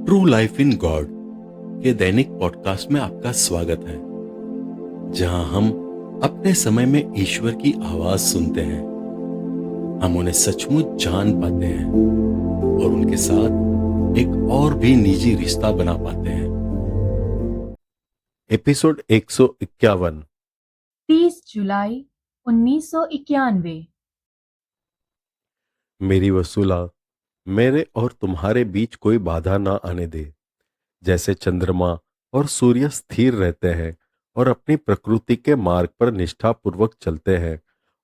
True life in God के दैनिक podcast में आपका स्वागत है, जहां हम अपने समय में ईश्वर की आवाज सुनते हैं। हम उन्हें सचमुच जान पाते हैं और उनके साथ एक और भी निजी रिश्ता बना पाते हैं। एपिसोड 151। 30 जुलाई 1991। मेरी वसूला, मेरे और तुम्हारे बीच कोई बाधा ना आने दे। जैसे चंद्रमा और सूर्य स्थिर रहते हैं और अपनी प्रकृति के मार्ग पर निष्ठापूर्वक चलते हैं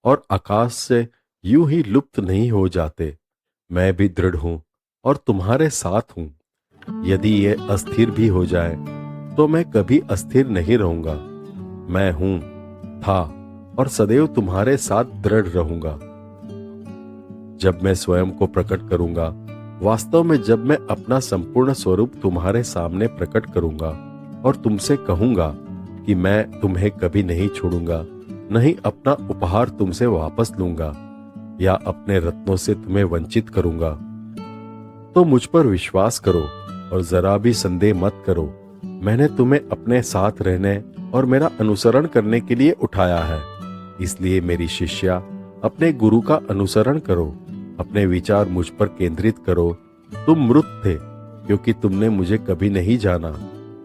और आकाश से यूं ही लुप्त नहीं हो जाते, मैं भी दृढ़ हूं और तुम्हारे साथ हूं। यदि ये अस्थिर भी हो जाए तो मैं कभी अस्थिर नहीं रहूंगा। मैं हूं, था और सदैव तुम्हारे साथ दृढ़ रहूंगा। जब मैं स्वयं को प्रकट करूंगा, वास्तव में जब मैं अपना संपूर्ण स्वरूप तुम्हारे सामने प्रकट करूंगा और तुमसे कहूंगा कि मैं तुम्हें कभी नहीं छोड़ूंगा, नहीं अपना उपहार तुमसे वापस लूंगा या अपने रत्नों से तुम्हें वंचित करूंगा, तो मुझ पर विश्वास करो और जरा भी संदेह मत करो। मैंने तुम्हें अपने साथ रहने और मेरा अनुसरण करने के लिए उठाया है। इसलिए मेरी शिष्या, अपने गुरु का अनुसरण करो, अपने विचार मुझ पर केंद्रित करो। तुम मृत थे क्योंकि तुमने मुझे कभी नहीं जाना,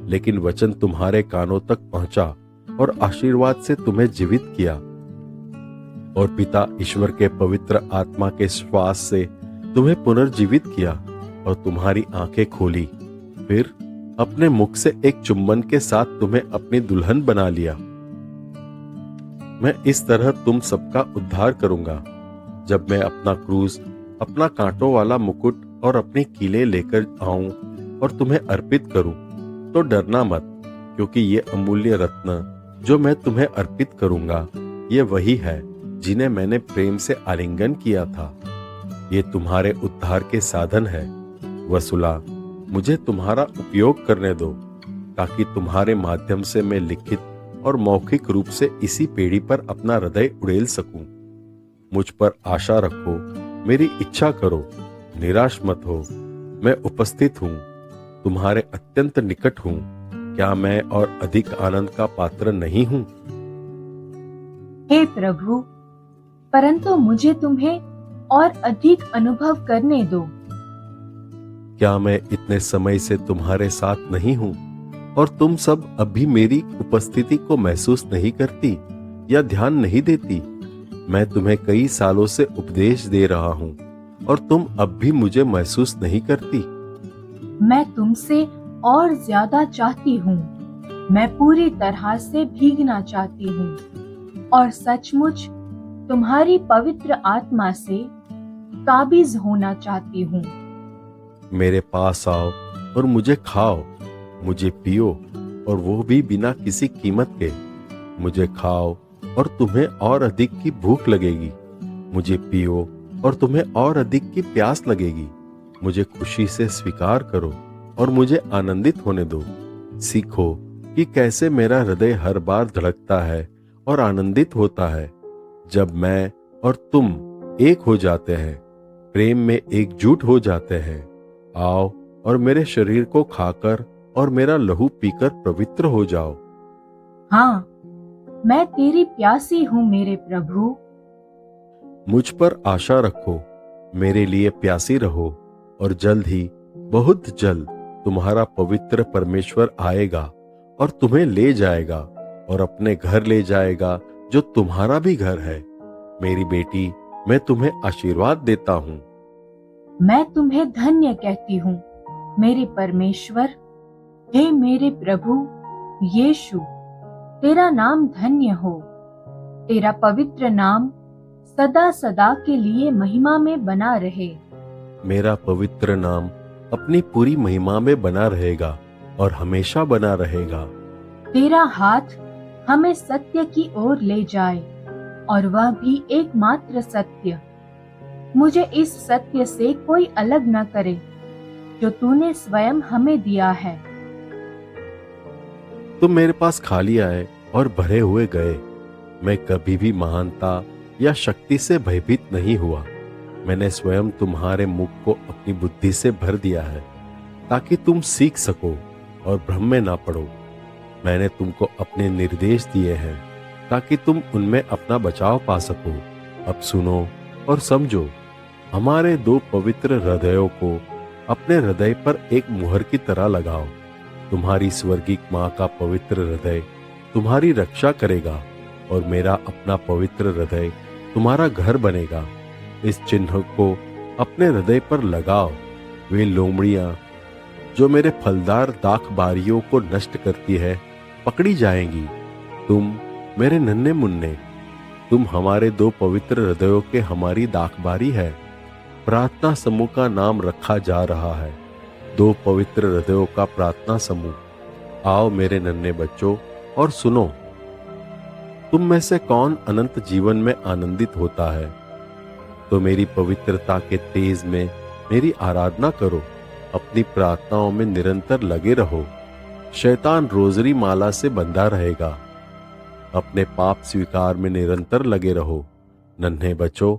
लेकिन वचन तुम्हारे कानों तक पहुंचा और आशीर्वाद से तुम्हें जीवित किया। और पिता ईश्वर के पवित्र आत्मा के श्वास से तुम्हें पुनर्जीवित किया और तुम्हारी आंखें खोली। फिर अपने मुख से एक चुंबन के साथ तुम्हें अपनी दुल्हन बना लिया। मैं इस तरह तुम सबका उद्धार करूंगा। जब मैं अपना क्रूस, अपना कांटों वाला मुकुट और अपनी कीलें लेकर आऊं और तुम्हें अर्पित करूं, तो डरना मत, क्योंकि ये अमूल्य रत्न जो मैं तुम्हें अर्पित करूंगा, ये वही है जिन्हें मैंने प्रेम से आलिंगन किया था। ये तुम्हारे उद्धार के साधन है। वसुला, मुझे तुम्हारा उपयोग करने दो, ताकि तुम्हारे माध्यम से मैं लिखित और मौखिक रूप से इसी पेड़ी पर अपना हृदय उड़ेल सकूं। मुझ पर आशा रखो, मेरी इच्छा करो, निराश मत हो। मैं उपस्थित हूं, तुम्हारे अत्यंत निकट हूं। क्या मैं और अधिक आनंद का पात्र नहीं हूं? हे प्रभु, परंतु मुझे तुम्हें और अधिक अनुभव करने दो। क्या मैं इतने समय से तुम्हारे साथ नहीं हूं और तुम सब अभी मेरी उपस्थिति को महसूस नहीं करती या ध्यान नहीं देती? मैं तुम्हें कई सालों से उपदेश दे रहा हूं और तुम अब भी मुझे महसूस नहीं करती। मैं तुमसे और ज्यादा चाहती हूँ। मैं पूरी तरह से भीगना चाहती हूँ और सचमुच तुम्हारी पवित्र आत्मा से काबिज होना चाहती हूँ। मेरे पास आओ और मुझे खाओ, मुझे पियो, और वो भी बिना किसी कीमत के। मुझे खाओ और तुम्हें और अधिक की भूख लगेगी। मुझे पियो और तुम्हें और अधिक की प्यास लगेगी। मुझे खुशी से स्वीकार करो और मुझे आनंदित होने दो। सीखो कि कैसे मेरा हृदय हर बार धड़कता है और आनंदित होता है जब मैं और तुम एक हो जाते हैं, प्रेम में एकजुट हो जाते हैं। आओ और मेरे शरीर को खाकर और मेरा लहू पीकर पवित्र हो जाओ। हाँ, मैं तेरी प्यासी हूँ मेरे प्रभु। मुझ पर आशा रखो, मेरे लिए प्यासी रहो, और जल्द ही, बहुत जल्द तुम्हारा पवित्र परमेश्वर आएगा और तुम्हें ले जाएगा और अपने घर ले जाएगा, जो तुम्हारा भी घर है। मेरी बेटी, मैं तुम्हें आशीर्वाद देता हूँ। मैं तुम्हें धन्य कहती हूँ मेरे परमेश्वर। हे मेरे प्रभु यीशु, तेरा नाम धन्य हो। तेरा पवित्र नाम सदा सदा के लिए महिमा में बना रहे। मेरा पवित्र नाम अपनी पूरी महिमा में बना रहेगा और हमेशा बना रहेगा। तेरा हाथ हमें सत्य की ओर ले जाए, और वह भी एकमात्र सत्य। मुझे इस सत्य से कोई अलग न करे जो तूने स्वयं हमें दिया है। तुम मेरे पास खाली आए और भरे हुए गए। मैं कभी भी महानता या शक्ति से भयभीत नहीं हुआ। मैंने स्वयं तुम्हारे मुख को अपनी बुद्धि से भर दिया है। ताकि तुम सीख सको और भ्रम में ना पड़ो। मैंने तुमको अपने निर्देश दिए हैं ताकि तुम उनमें अपना बचाव पा सको। अब सुनो और समझो। हमारे दो पवित्र हृदयों को अपने हृदय पर एक मुहर की तरह लगाओ। तुम्हारी स्वर्गीय माँ का पवित्र हृदय तुम्हारी रक्षा करेगा और मेरा अपना पवित्र हृदय तुम्हारा घर बनेगा। इस चिन्ह को अपने हृदय पर लगाओ। वे लोमड़ियां जो मेरे फलदार दाख बारियों को नष्ट करती है पकड़ी जाएंगी। तुम मेरे नन्हे मुन्ने, तुम हमारे दो पवित्र हृदयों के हमारी दाखबारी है। प्रार्थना समूह का नाम रखा जा रहा है, दो पवित्र हृदयों का प्रार्थना समूह। आओ मेरे नन्हे बच्चों और सुनो। तुम में से कौन अनंत जीवन में आनंदित होता है? तो मेरी पवित्रता के तेज में मेरी आराधना करो। अपनी प्रार्थनाओं में निरंतर लगे रहो। शैतान रोजरी माला से बंधा रहेगा। अपने पाप स्वीकार में निरंतर लगे रहो नन्हे बच्चों,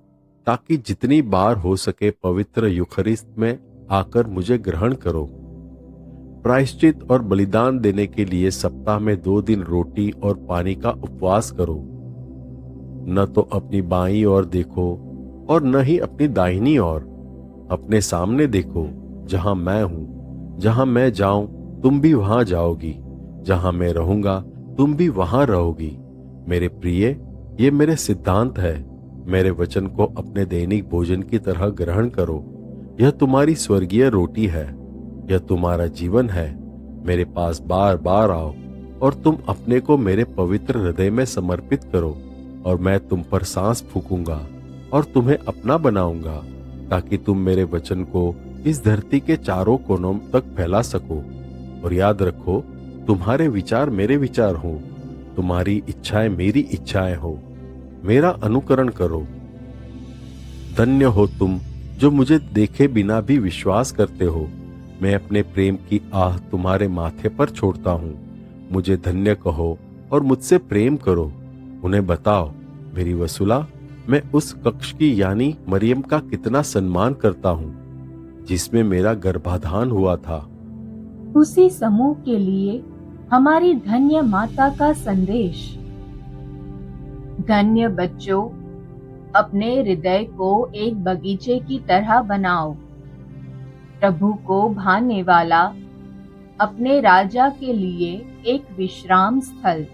ताकि जितनी बार हो सके पवित्र यूखरिस्त में आकर मुझे ग्रहण करो। प्रायश्चित और बलिदान देने के लिए सप्ताह में 2 दिन रोटी और पानी का उपवास करो। न तो अपनी बाईं ओर देखो और न ही अपनी दाहिनी ओर। अपने सामने देखो जहां मैं हूं। जहां मैं जाऊं तुम भी वहां जाओगी। जहां मैं रहूंगा तुम भी वहां रहोगी। मेरे प्रिय, ये मेरे सिद्धांत है। मेरे वचन को अपने दैनिक भोजन की तरह ग्रहण करो। यह तुम्हारी स्वर्गीय रोटी है। यह तुम्हारा जीवन है। मेरे पास बार बार आओ और तुम अपने को मेरे पवित्र हृदय में समर्पित करो और मैं तुम पर सांस फूंकूंगा और तुम्हें अपना बनाऊंगा, ताकि तुम मेरे वचन को इस धरती के चारों कोनों तक फैला सको। और याद रखो, तुम्हारे विचार मेरे विचार हो, तुम्हारी इच्छाएं मेरी इच्छाएं हो। मेरा अनुकरण करो। धन्य हो तुम जो मुझे देखे बिना भी विश्वास करते हो। मैं अपने प्रेम की आह तुम्हारे माथे पर छोड़ता हूँ। मुझे धन्य कहो और मुझसे प्रेम करो। उन्हें बताओ, मेरी वसूला, मैं उस कक्ष की यानी मरियम का कितना सम्मान करता हूँ जिसमें मेरा गर्भाधान हुआ था। उसी समूह के लिए हमारी धन्य माता का संदेश। धन्य बच्चों, अपने हृदय को एक बगीचे की तरह बनाओ। प्रभु को भाने वाला अपने राजा के लिए एक विश्राम स्थल।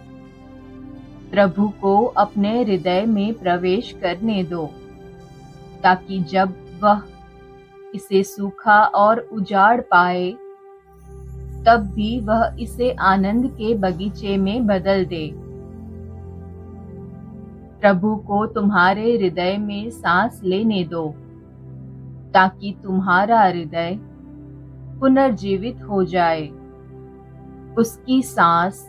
प्रभु को अपने हृदय में प्रवेश करने दो, ताकि जब वह इसे सूखा और उजाड़ पाए, तब भी वह इसे आनंद के बगीचे में बदल दे। प्रभु को तुम्हारे हृदय में सांस लेने दो, ताकि तुम्हारा हृदय पुनर्जीवित हो जाए। उसकी सांस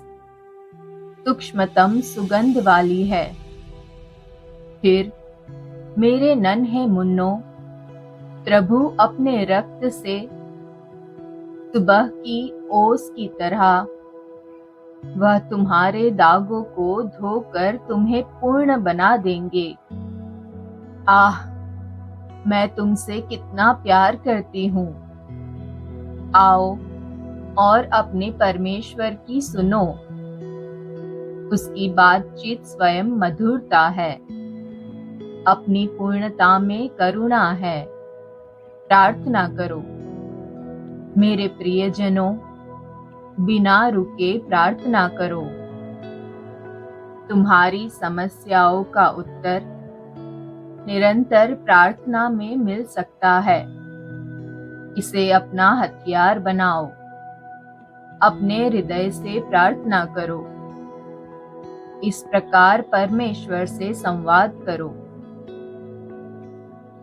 सूक्ष्मतम सुगंध वाली है। फिर मेरे नन्हे मुन्नों, प्रभु अपने रक्त से सुबह की ओस की तरह वह तुम्हारे दागों को धोकर तुम्हें पूर्ण बना देंगे। आह, मैं तुमसे कितना प्यार करती हूँ। आओ और अपने परमेश्वर की सुनो। उसकी बातचीत स्वयं मधुरता है, अपनी पूर्णता में करुणा है। प्रार्थना करो। मेरे प्रियजनों, बिना रुके प्रार्थना करो। तुम्हारी समस्याओं का उत्तर निरंतर प्रार्थना में मिल सकता है। इसे अपना हथियार बनाओ। अपने हृदय से प्रार्थना करो। इस प्रकार परमेश्वर से संवाद करो।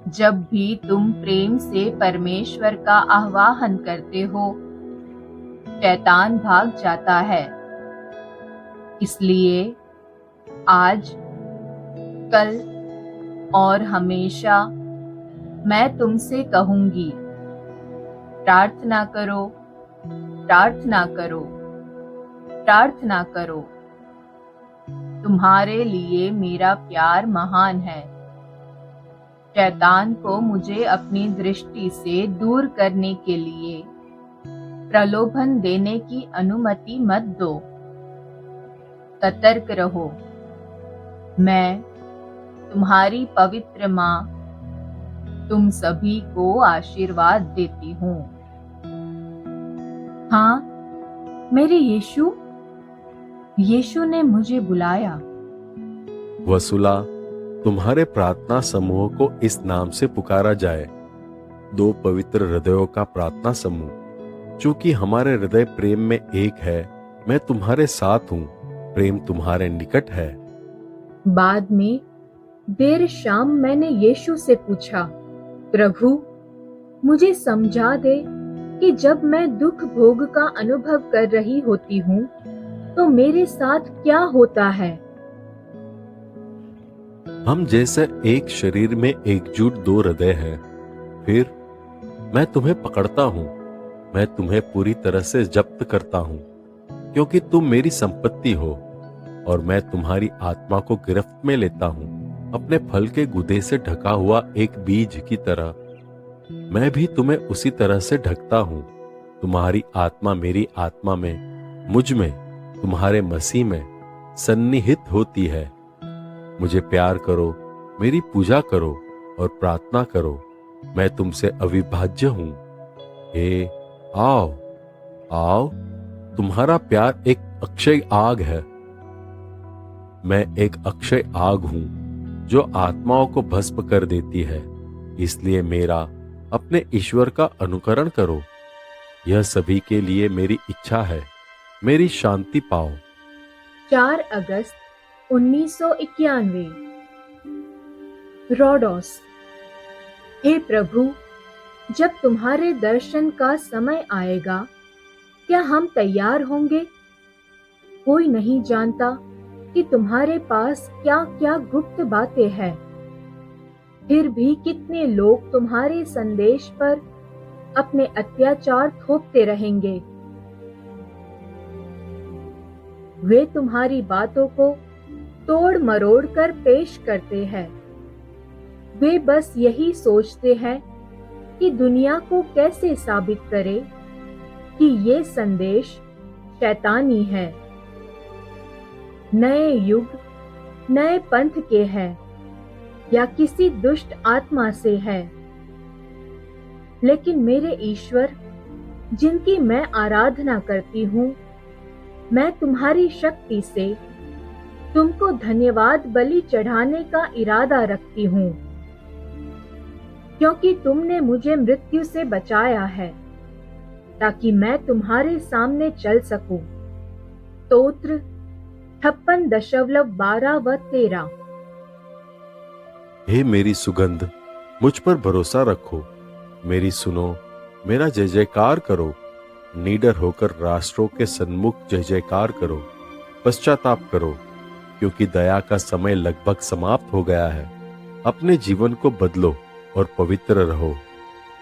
जब भी तुम प्रेम से परमेश्वर का आह्वान करते हो, शैतान भाग जाता है। इसलिए आज, कल और हमेशा मैं तुमसे कहूंगी, प्रार्थना करो, प्रार्थना करो, प्रार्थना करो। तुम्हारे लिए मेरा प्यार महान है। शैतान को मुझे अपनी दृष्टि से दूर करने के लिए प्रलोभन देने की अनुमति मत दो। सतर्क रहो। मैं तुम्हारी पवित्र माँ तुम सभी को आशीर्वाद देती हूँ। हाँ, मेरे यीशु ने मुझे बुलाया। वसुला, तुम्हारे प्रार्थना समूह को इस नाम से पुकारा जाए, 2 पवित्र हृदयों का प्रार्थना समूह। चूंकि हमारे हृदय प्रेम में एक है, मैं तुम्हारे साथ हूँ, प्रेम तुम्हारे निकट है। बाद में देर शाम मैंने यीशु से पूछा, प्रभु, मुझे समझा दे कि जब मैं दुख भोग का अनुभव कर रही होती हूँ तो मेरे साथ क्या होता है। हम जैसे एक शरीर में एकजुट 2 हृदय हैं। फिर मैं तुम्हें पकड़ता हूँ, मैं तुम्हें पूरी तरह से जब्त करता हूँ, क्योंकि तुम मेरी संपत्ति हो और मैं तुम्हारी आत्मा को गिरफ्त में लेता हूँ, अपने फल के गुदे से ढका हुआ एक बीज की तरह। मैं भी तुम्हें उसी तरह से ढकता हूँ। तुम्हारी आत्मा मेरी आत्मा में, मुझ में, तुम्हारे मसीह में सन्निहित होती है। मुझे प्यार करो, मेरी पूजा करो और प्रार्थना करो। मैं तुमसे अविभाज्य हूं। हे आओ, आओ, तुम्हारा प्यार एक अक्षय आग है। मैं एक अक्षय आग हूं जो आत्माओं को भस्म कर देती है। इसलिए मेरा अपने ईश्वर का अनुकरण करो। यह सभी के लिए मेरी इच्छा है। मेरी शांति पाओ। 4 अगस्त 1991। रोडोस। हे प्रभु, जब तुम्हारे दर्शन का समय आएगा, क्या हम तैयार होंगे? कोई नहीं जानता कि तुम्हारे पास क्या क्या गुप्त बातें हैं। फिर भी कितने लोग तुम्हारे संदेश पर अपने अत्याचार थोपते रहेंगे। वे तुम्हारी बातों को तोड़ मरोड़ कर पेश करते हैं। वे बस यही सोचते हैं कि दुनिया को कैसे साबित करे कि ये संदेश शैतानी है, नए युग, नए पंथ के हैं या किसी दुष्ट आत्मा से है। लेकिन मेरे ईश्वर, जिनकी मैं आराधना करती हूँ, मैं तुम्हारी शक्ति से तुमको धन्यवाद बलि चढ़ाने का इरादा रखती हूँ, क्योंकि तुमने मुझे मृत्यु से बचाया है ताकि मैं तुम्हारे सामने चल सकूं। स्तोत्र 56.12 व 13। हे मेरी सुगंध, मुझ पर भरोसा रखो। मेरी सुनो, मेरा जय जयकार करो। निडर होकर राष्ट्रों के सन्मुख जय जयकार करो। पश्चाताप करो, क्योंकि दया का समय लगभग समाप्त हो गया है। अपने जीवन को बदलो और पवित्र रहो।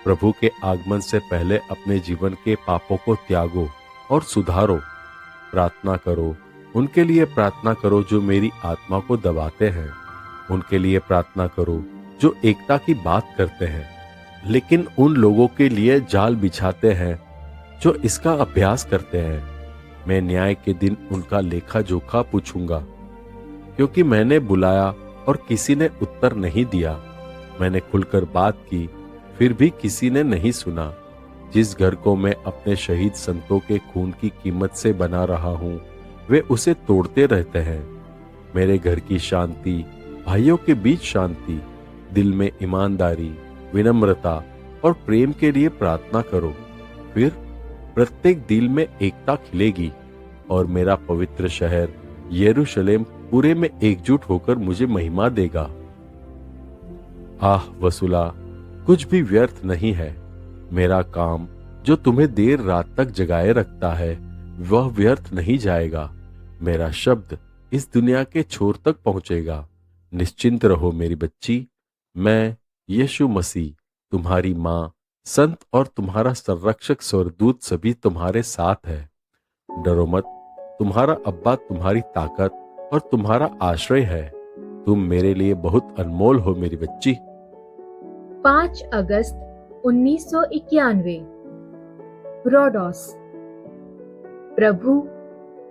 प्रभु के आगमन से पहले अपने जीवन के पापों को त्यागो और सुधारो। प्रार्थना करो, उनके लिए प्रार्थना करो जो मेरी आत्मा को दबाते हैं। उनके लिए प्रार्थना करो जो एकता की बात करते हैं, लेकिन उन लोगों के लिए जाल बिछाते हैं जो इसका अभ्यास करते हैं। मैं न्याय के दिन उनका लेखा जोखा पूछूंगा, क्योंकि मैंने बुलाया और किसी ने उत्तर नहीं दिया। मैंने खुलकर बात की, फिर भी किसी ने नहीं सुना। जिस घर को मैं अपने शहीद संतों के खून की कीमत से बना रहा हूं, वे उसे तोड़ते रहते हैं। मेरे घर की शांति, भाइयों के बीच शांति, दिल में ईमानदारी, विनम्रता और प्रेम के लिए प्रार्थना करो। फिर प्रत्येक दिल में एकता खिलेगी और मेरा पवित्र शहर यरूशलेम पूरे में एकजुट होकर मुझे महिमा देगा। आह वसुला, कुछ भी व्यर्थ नहीं है। मेरा काम जो तुम्हें देर रात तक जगाए रखता है, वह व्यर्थ नहीं जाएगा। मेरा शब्द इस दुनिया के छोर तक पहुंचेगा। निश्चिंत रहो मेरी बच्ची, मैं यीशु मसीह, तुम्हारी माँ, संत और तुम्हारा संरक्षक स्वर्गदूत सभी तुम्हारे साथ है। डरो मत, तुम्हारा अब्बा तुम्हारी ताकत और तुम्हारा आश्रय है। तुम मेरे लिए बहुत अनमोल हो मेरी बच्ची। 5 अगस्त 1991। रोडोस। प्रभु,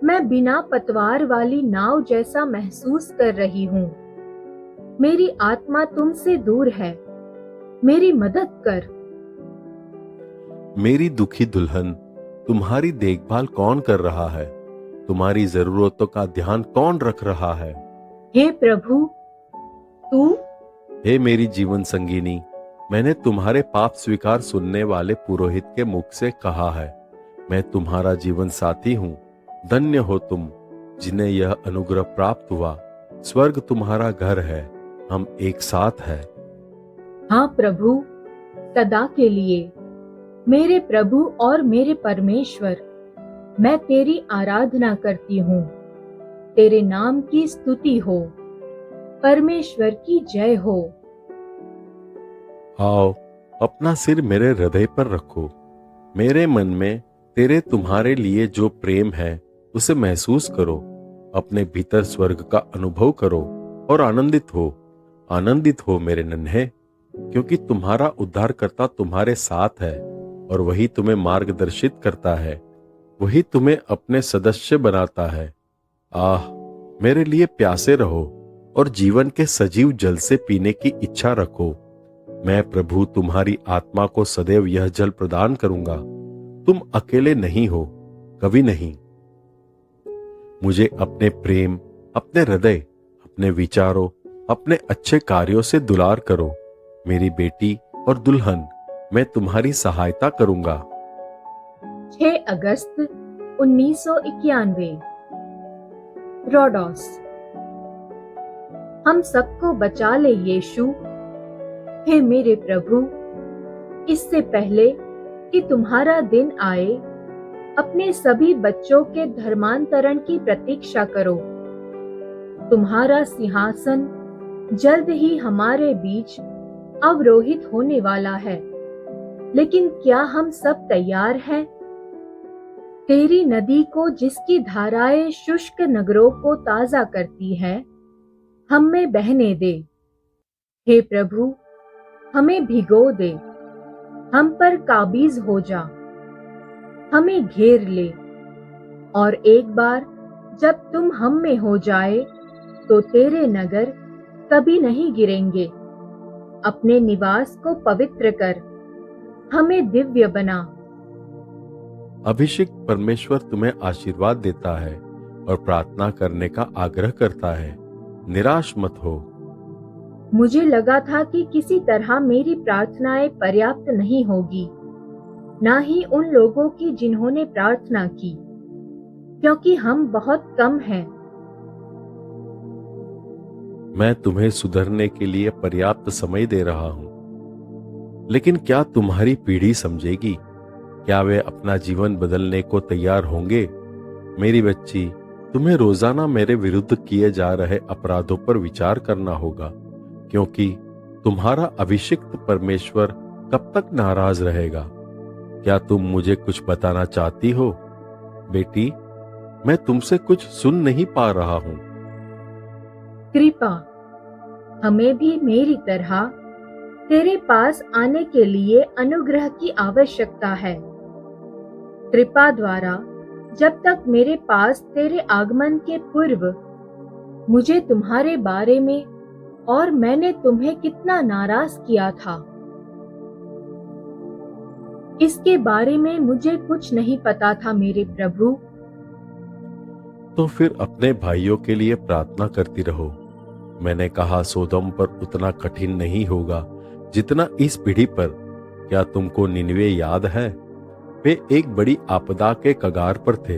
मैं बिना पतवार वाली नाव जैसा महसूस कर रही हूँ। मेरी आत्मा तुमसे दूर है, मेरी मदद कर। मेरी दुखी दुल्हन, तुम्हारी देखभाल कौन कर रहा है? तुम्हारी जरूरतों का ध्यान कौन रख रहा है? हे प्रभु, तू। हे मेरी जीवन संगिनी, मैंने तुम्हारे पाप स्वीकार सुनने वाले पुरोहित के मुख से कहा है, मैं तुम्हारा जीवन साथी हूँ। धन्य हो तुम जिन्हें यह अनुग्रह प्राप्त हुआ। स्वर्ग तुम्हारा घर है, हम एक साथ हैं। हाँ प्रभु, सदा के लिए। मेरे प्रभु और मेरे परमेश्वर, मैं तेरी आराधना करती हूँ। तेरे नाम की स्तुति हो, परमेश्वर की जय हो। आओ, अपना सिर मेरे हृदय पर रखो। मेरे मन में तेरे तुम्हारे लिए जो प्रेम है उसे महसूस करो। अपने भीतर स्वर्ग का अनुभव करो और आनंदित हो। आनंदित हो मेरे नन्हे, क्योंकि तुम्हारा उद्धारकर्ता तुम्हारे साथ है और वही तुम्हें मार्गदर्शित करता है। वही तुम्हें अपने सदस्य बनाता है। आह, मेरे लिए प्यासे रहो और जीवन के सजीव जल से पीने की इच्छा रखो। मैं प्रभु तुम्हारी आत्मा को सदैव यह जल प्रदान करूंगा। तुम अकेले नहीं हो, कभी नहीं। मुझे अपने प्रेम, अपने हृदय, अपने विचारों, अपने अच्छे कार्यों से दुलार करो। मेरी बेटी और दुल्हन, मैं तुम्हारी सहायता करूंगा। 6 अगस्त 1991। रोडोस। हम सबको बचा ले यीशु। हे मेरे प्रभु, इससे पहले कि तुम्हारा दिन आए, अपने सभी बच्चों के धर्मांतरण की प्रतीक्षा करो। तुम्हारा सिंहासन जल्द ही हमारे बीच अवरोहित होने वाला है, लेकिन क्या हम सब तैयार हैं? तेरी नदी को, जिसकी धाराएं शुष्क नगरों को ताजा करती हैं, हम में बहने दे। हे प्रभु, हमें भिगो दे, हम पर काबिज हो जा, हमें घेर ले। और एक बार जब तुम हम में हो जाए, तो तेरे नगर कभी नहीं गिरेंगे। अपने निवास को पवित्र कर, हमें दिव्य बना। अभिषेक परमेश्वर तुम्हें आशीर्वाद देता है और प्रार्थना करने का आग्रह करता है। निराश मत हो। मुझे लगा था कि किसी तरह मेरी प्रार्थनाएं पर्याप्त नहीं होगी, ना ही उन लोगों की जिन्होंने प्रार्थना की, क्योंकि हम बहुत कम हैं। मैं तुम्हें सुधरने के लिए पर्याप्त समय दे रहा हूं, लेकिन क्या तुम्हारी पीढ़ी समझेगी? क्या वे अपना जीवन बदलने को तैयार होंगे? मेरी बच्ची, तुम्हें रोजाना मेरे विरुद्ध किए जा रहे अपराधों पर विचार करना होगा, क्योंकि तुम्हारा अभिषिक्त परमेश्वर कब तक नाराज रहेगा? क्या तुम मुझे कुछ बताना चाहती हो? बेटी, मैं तुमसे कुछ सुन नहीं पा रहा हूं। कृपा, हमें भी मेरी तरह तेरे पास आने के लिए अनुग्रह की आवश्यकता है। कृपा द्वारा, जब तक मेरे पास तेरे आगमन के पूर्व मुझे तुम्हारे बारे में और मैंने तुम्हें कितना नाराज किया था, इसके बारे में मुझे कुछ नहीं पता था मेरे प्रभु। तो फिर अपने भाइयों के लिए प्रार्थना करती रहो। मैंने कहा सोदोम पर उतना कठिन नहीं होगा जितना इस पीढ़ी पर। क्या तुमको निनवे याद है? वे एक बड़ी आपदा के कगार पर थे,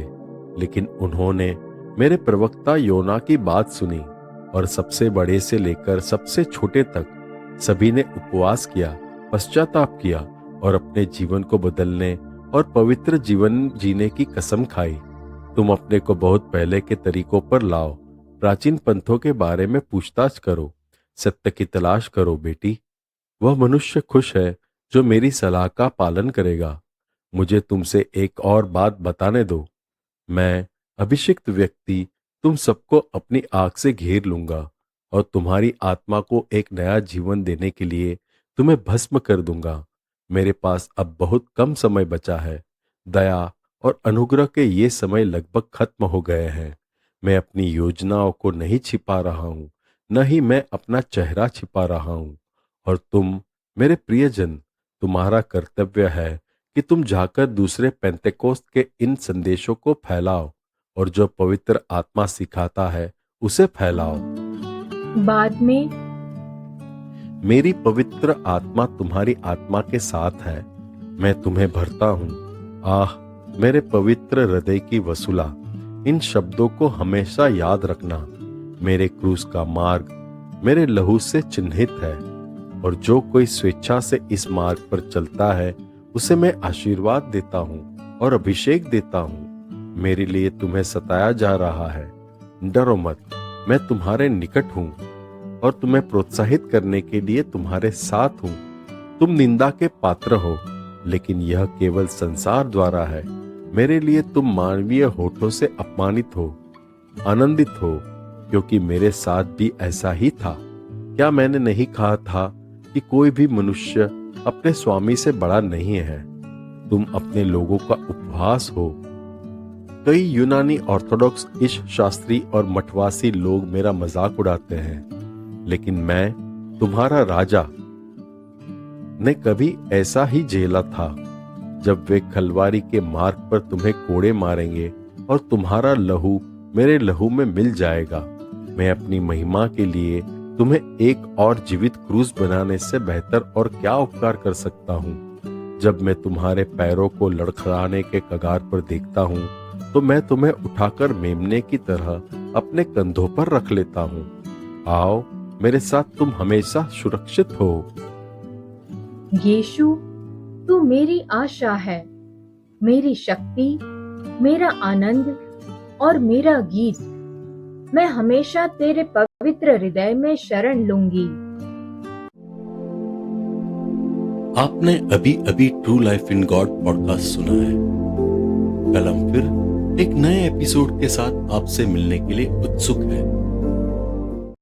लेकिन उन्होंने मेरे प्रवक्ता योना की बात सुनी और सबसे बड़े से लेकर सबसे छोटे तक सभी ने उपवास किया, पश्चाताप किया और अपने जीवन को बदलने और पवित्र जीवन जीने की कसम खाई। तुम अपने को बहुत पहले के तरीकों पर लाओ। प्राचीन पंथों के बारे में पूछताछ करो, सत्य की तलाश करो। बेटी, वह मनुष्य खुश है जो मेरी सलाह का पालन करेगा। मुझे तुमसे एक और बात बताने दो। मैं अभिषिक्त व्यक्ति तुम सबको अपनी आंख से घेर लूंगा और तुम्हारी आत्मा को एक नया जीवन देने के लिए तुम्हें भस्म कर दूंगा। मेरे पास अब बहुत कम समय बचा है। दया और अनुग्रह के ये समय लगभग खत्म हो गए हैं। मैं अपनी योजनाओं को नहीं छिपा रहा हूं, न ही मैं अपना चेहरा छिपा रहा हूं। और तुम मेरे प्रियजन, तुम्हारा कर्तव्य है कि तुम जाकर दूसरे पेंतेकोस्त के इन संदेशों को फैलाओ और जो पवित्र आत्मा सिखाता है उसे फैलाओ। बाद में मेरी पवित्र आत्मा तुम्हारी आत्मा के साथ है, मैं तुम्हें भरता हूं। आह, मेरे पवित्र हृदय की वसूला, इन शब्दों को हमेशा याद रखना। मेरे क्रूस का मार्ग मेरे लहू से चिन्हित है, और जो कोई स्वेच्छा से इस मार्ग पर चलता है उसे मैं आशीर्वाद देता हूं और अभिषेक देता हूं। मेरे लिए तुम्हें सताया जा रहा है, डरो मत, मैं तुम्हारे निकट हूं और तुम्हें प्रोत्साहित करने के लिए तुम्हारे साथ हूं। तुम निंदा के पात्र हो, लेकिन यह केवल संसार द्वारा है। मेरे लिए तुम मानवीय होठों से अपमानित हो, आनंदित हो, क्योंकि मेरे साथ भी ऐसा ही था। क्या मैंने नहीं कहा था कि कोई भी मनुष्य अपने स्वामी से बड़ा नहीं है? तुम अपने लोगों का उपहास हो। कई यूनानी ऑर्थोडॉक्स ईश शास्त्री और मठवासी लोग मेरा मजाक उड़ाते हैं, लेकिन मैं, तुम्हारा राजा, ने कभी ऐसा ही झेला था। जब वे खलवारी के मार्ग पर तुम्हें कोड़े मारेंगे और तुम्हारा लहू मेरे लहू में मिल जाएगा, मैं अपनी महिमा के लिए तुम्हें एक और जीवित क्रूस बनाने से बेहतर और क्या उपकार कर सकता हूँ। जब मैं तुम्हारे पैरों को लड़खड़ाने के कगार पर देखता हूँ, तो मैं तुम्हें उठाकर मेमने की तरह अपने कंधों पर रख लेता हूँ। आओ, मेरे साथ तुम हमेशा सुरक्षित हो। यीशु, तू मेरी आशा है, मेरी शक्ति, मेरा आनंद और मेरा गीत। मैं हमेशा तेरे पवित्र हृदय में शरण लूंगी। आपने अभी अभी true life in God podcast सुना है। कल हम फिर एक नए एपिसोड के साथ आपसे मिलने के लिए उत्सुक हैं।